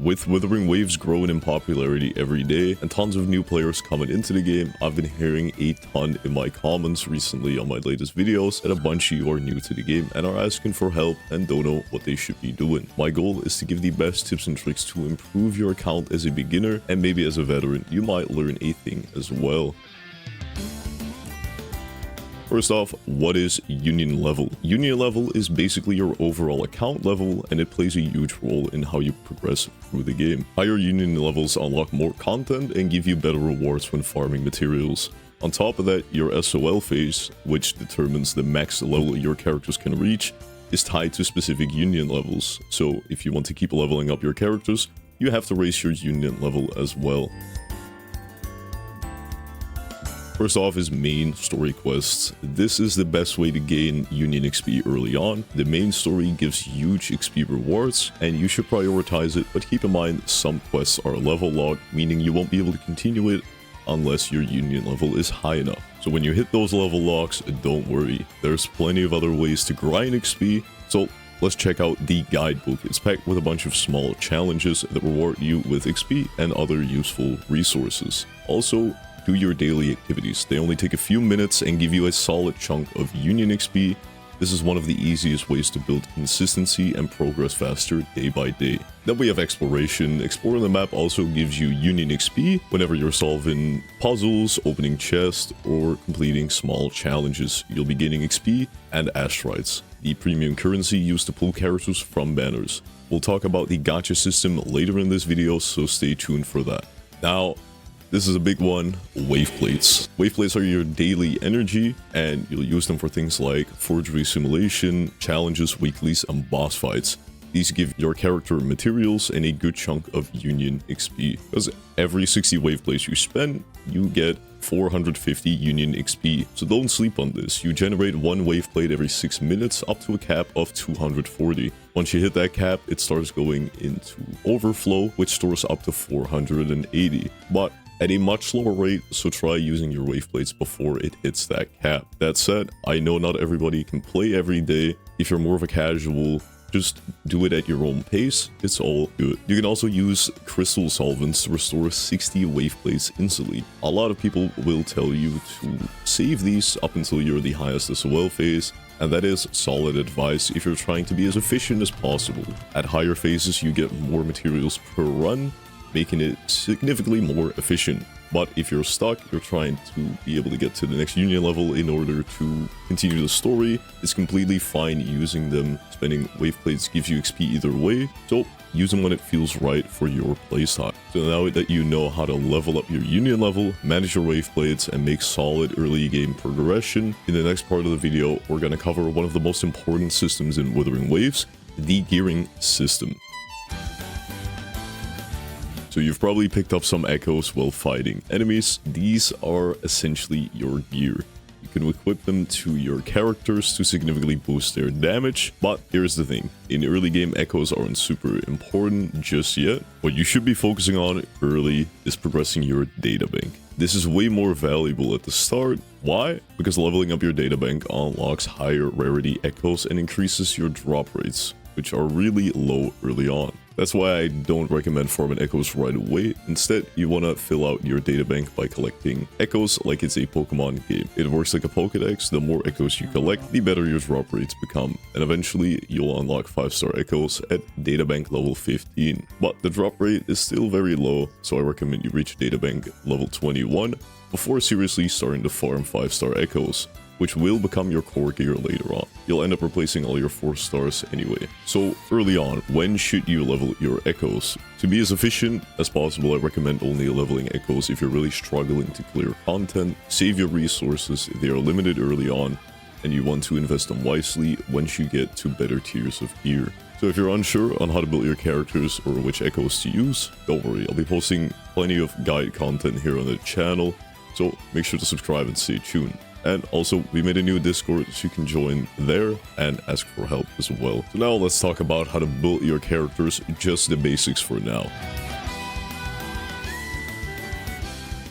With Wuthering Waves growing in popularity every day and tons of new players coming into the game, I've been hearing a ton in my comments recently on my latest videos that a bunch of you are new to the game and are asking for help and don't know what they should be doing. My goal is to give the best tips and tricks to improve your account as a beginner, and maybe as a veteran you might learn a thing as well. First off, what is union level? Union level is basically your overall account level, and it plays a huge role in how you progress through the game. Higher union levels unlock more content and give you better rewards when farming materials. On top of that, your SOL phase, which determines the max level your characters can reach, is tied to specific union levels. So if you want to keep leveling up your characters, you have to raise your union level as well. First off is main story quests. This is the best way to gain Union XP early on. The main story gives huge XP rewards and you should prioritize it, but keep in mind some quests are level locked, meaning you won't be able to continue it unless your Union level is high enough. So when you hit those level locks, don't worry. There's plenty of other ways to grind XP, so let's check out the guidebook. It's packed with a bunch of small challenges that reward you with XP and other useful resources. Also, do your daily activities. They only take a few minutes and give you a solid chunk of Union XP. This is one of the easiest ways to build consistency and progress faster day by day. Then we have exploration. Exploring the map also gives you Union XP whenever you're solving puzzles, opening chests, or completing small challenges. You'll be gaining XP and asteroids, the premium currency used to pull characters from banners. We'll talk about the gacha system later in this video, so stay tuned for that. Now, this is a big one, wave plates. Wave plates are your daily energy, and you'll use them for things like forgery simulation, challenges, weeklies, and boss fights. These give your character materials and a good chunk of Union XP. Because every 60 wave plates you spend, you get 450 Union XP. So don't sleep on this. You generate one wave plate every 6 minutes up to a cap of 240. Once you hit that cap, it starts going into overflow, which stores up to 480. But at a much slower rate, so try using your wave plates before it hits that cap. That said, I know not everybody can play every day. If you're more of a casual, just do it at your own pace. It's all good. You can also use crystal solvents to restore 60 wave plates instantly. A lot of people will tell you to save these up until you're the highest SOL phase, and that is solid advice if you're trying to be as efficient as possible. At higher phases, you get more materials per run, making it significantly more efficient. But if you're stuck, you're trying to be able to get to the next Union level in order to continue the story, it's completely fine using them. Spending wave plates gives you XP either way, so use them when it feels right for your playstyle. So now that you know how to level up your Union level, manage your wave plates, and make solid early game progression, in the next part of the video, we're going to cover one of the most important systems in Wuthering Waves, the gearing system. So you've probably picked up some echoes while fighting enemies. These are essentially your gear. You can equip them to your characters to significantly boost their damage, but here's the thing. In early game, echoes aren't super important just yet. What you should be focusing on early is progressing your databank. This is way more valuable at the start. Why? Because leveling up your databank unlocks higher rarity echoes and increases your drop rates, which are really low early on. That's why I don't recommend farming echoes right away. Instead, you want to fill out your databank by collecting echoes like it's a Pokemon game. It works like a Pokedex. The more echoes you collect, the better your drop rates become. And eventually, you'll unlock 5-star echoes at databank level 15. But the drop rate is still very low, so I recommend you reach databank level 21 before seriously starting to farm 5-star echoes, which will become your core gear later on. You'll end up replacing all your 4 stars anyway. So early on, when should you level your echoes? To be as efficient as possible, I recommend only leveling echoes if you're really struggling to clear content. Save your resources, they are limited early on, and you want to invest them wisely once you get to better tiers of gear. So if you're unsure on how to build your characters or which echoes to use, don't worry, I'll be posting plenty of guide content here on the channel, so make sure to subscribe and stay tuned. And also, we made a new Discord, so you can join there and ask for help as well. So now let's talk about how to build your characters, just the basics for now.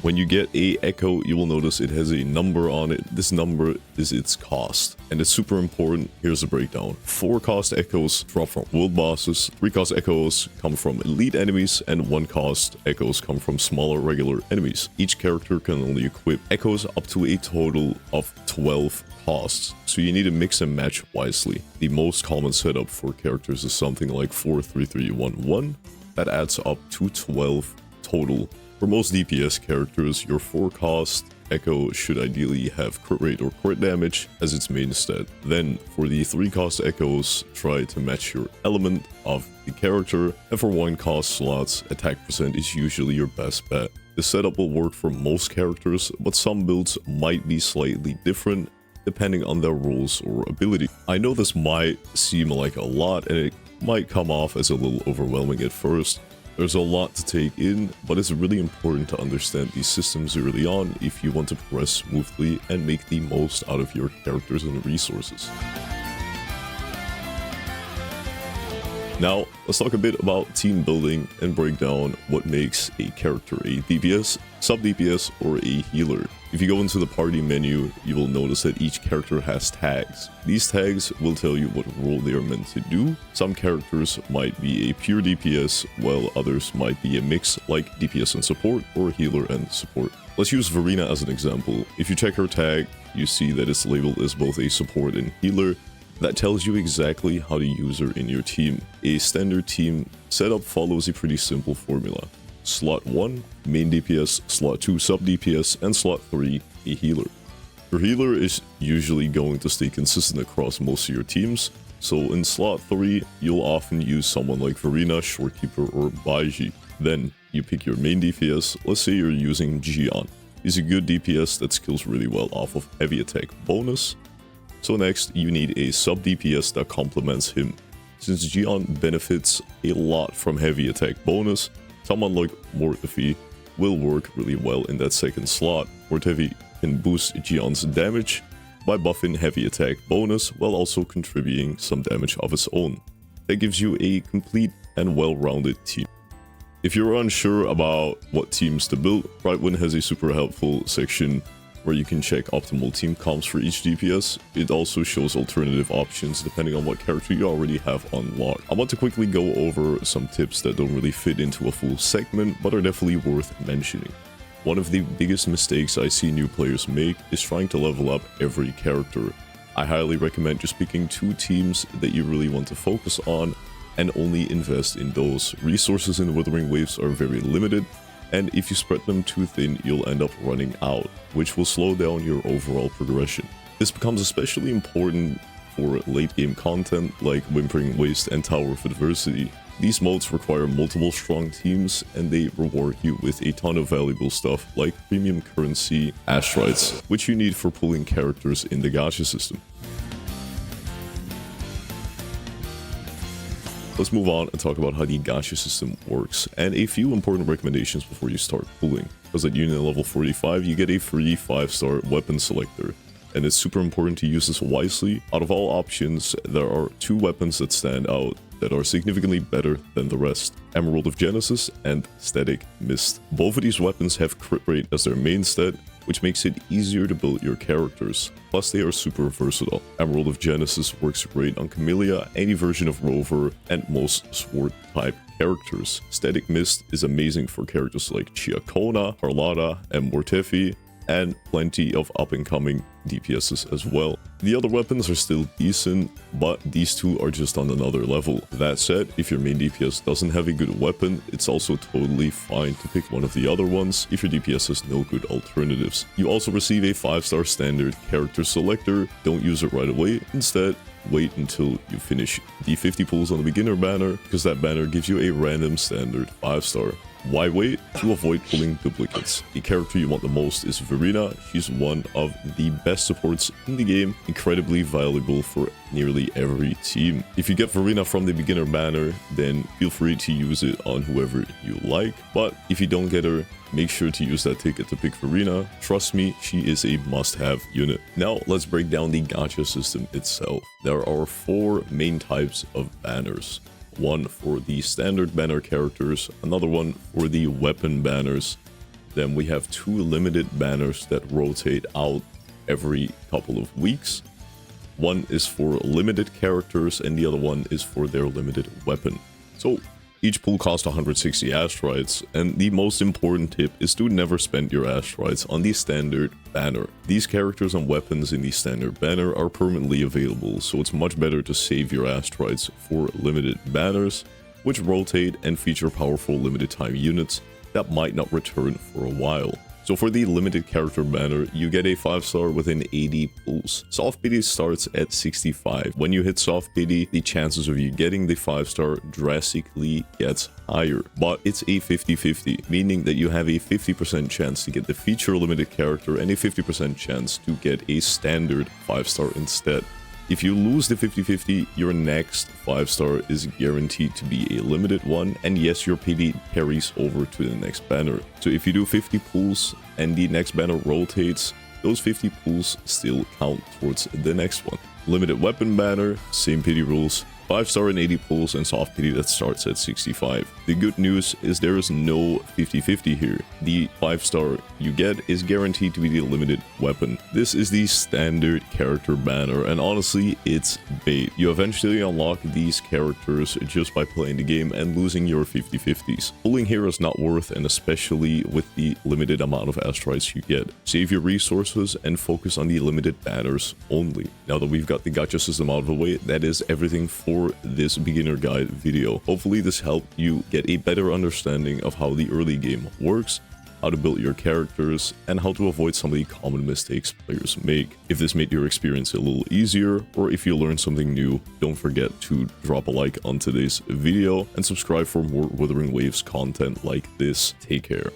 When you get a Echo, you will notice it has a number on it. This number is its cost, and it's super important. Here's a breakdown. 4 cost Echoes drop from world bosses, 3 cost Echoes come from elite enemies, and 1 cost Echoes come from smaller regular enemies. Each character can only equip Echoes up to a total of 12 costs, so you need to mix and match wisely. The most common setup for characters is something like 4-3-3-1-1. That adds up to 12 total. For most DPS characters, your 4 cost Echo should ideally have crit rate or crit damage as its main stat. Then, for the 3 cost Echoes, try to match your element of the character, and for 1 cost slots, attack percent is usually your best bet. The setup will work for most characters, but some builds might be slightly different depending on their rules or ability. I know this might seem like a lot, and it might come off as a little overwhelming at first. There's a lot to take in, but it's really important to understand these systems early on if you want to progress smoothly and make the most out of your characters and resources. Now, let's talk a bit about team building and break down what makes a character a DPS, sub-DPS, or a healer. If you go into the party menu, you will notice that each character has tags. These tags will tell you what role they are meant to do. Some characters might be a pure DPS, while others might be a mix like DPS and support or healer and support. Let's use Verena as an example. If you check her tag, you see that it's labeled as both a support and healer. That tells you exactly how to use her in your team. A standard team setup follows a pretty simple formula. Slot 1, main DPS, slot 2, sub DPS, and slot 3, a healer. Your healer is usually going to stay consistent across most of your teams, so in slot 3, you'll often use someone like Verena, Shorekeeper, or Baiji. Then, you pick your main DPS, let's say you're using Jian. He's a good DPS that skills really well off of heavy attack bonus. So next, you need a sub DPS that complements him. Since Jian benefits a lot from heavy attack bonus, someone like Mortefi will work really well in that second slot. Mortefi can boost Jian's damage by buffing heavy attack bonus while also contributing some damage of its own. That gives you a complete and well-rounded team. If you're unsure about what teams to build, Brightwind has a super helpful section where you can check optimal team comps for each DPS. It also shows alternative options depending on what character you already have unlocked. I want to quickly go over some tips that don't really fit into a full segment, but are definitely worth mentioning. One of the biggest mistakes I see new players make is trying to level up every character. I highly recommend just picking 2 teams that you really want to focus on and only invest in those. Resources in Wuthering Waves are very limited, and if you spread them too thin, you'll end up running out, which will slow down your overall progression. This becomes especially important for late game content like Whimpering Waste and Tower of Adversity. These modes require multiple strong teams, and they reward you with a ton of valuable stuff like premium currency, asteroids, which you need for pulling characters in the gacha system. Let's move on and talk about how the gacha system works, and a few important recommendations before you start pulling. Because at Union level 45, you get a free 5-star weapon selector, and it's super important to use this wisely. Out of all options, there are 2 weapons that stand out that are significantly better than the rest: Emerald of Genesis and Static Mist. Both of these weapons have crit rate as their main stat, which makes it easier to build your characters. Plus, they are super versatile. Emerald of Genesis works great on Camellia, any version of Rover, and most sword-type characters. Static Mist is amazing for characters like Chiakona, Harlada, and Mortefi, and plenty of up-and-coming DPSs as well. The other weapons are still decent, but these 2 are just on another level. That said, if your main DPS doesn't have a good weapon, it's also totally fine to pick one of the other ones if your DPS has no good alternatives. You also receive a 5-star standard character selector. Don't use it right away. Instead, wait until you finish the 50 pulls on the beginner banner, because that banner gives you a random standard 5-star. Why wait? To avoid pulling duplicates. The character you want the most is Verena. She's one of the best supports in the game, incredibly valuable for nearly every team. If you get Verena from the beginner banner, then feel free to use it on whoever you like, but if you don't get her, make sure to use that ticket to pick Verena. Trust me, she is a must-have unit. Now, let's break down the gacha system itself. There are 4 main types of banners. One for the standard banner characters, another one for the weapon banners, Then we have 2 limited banners that rotate out every couple of weeks. One is for limited characters and the other one is for their limited weapon. So each pool costs 160 asteroids, and the most important tip is to never spend your asteroids on the standard banner. These characters and weapons in the standard banner are permanently available, so it's much better to save your asteroids for limited banners, which rotate and feature powerful limited time units that might not return for a while. So for the limited character banner, you get a 5-star within 80 pulls. Soft pity starts at 65. When you hit soft pity, the chances of you getting the 5-star drastically gets higher. But it's a 50-50, meaning that you have a 50% chance to get the feature limited character and a 50% chance to get a standard 5-star instead. If you lose the 50-50, your next 5-star is guaranteed to be a limited one, and yes, your pity carries over to the next banner. So if you do 50 pulls and the next banner rotates, those 50 pulls still count towards the next one. Limited weapon banner, same pity rules. 5-star and 80 pulls and soft pity that starts at 65. The good news is there is no 50-50 here. The 5-star you get is guaranteed to be the limited weapon. This is the standard character banner, and honestly, it's bait. You eventually unlock these characters just by playing the game and losing your 50-50s. Pulling here is not worth, and especially with the limited amount of asteroids you get. Save your resources and focus on the limited banners only. Now that we've got the gacha system out of the way, that is everything for this beginner guide video. Hopefully this helped you get a better understanding of how the early game works, how to build your characters, and how to avoid some of the common mistakes players make. If this made your experience a little easier, or if you learned something new, don't forget to drop a like on today's video and subscribe for more Wuthering Waves content like this. Take care.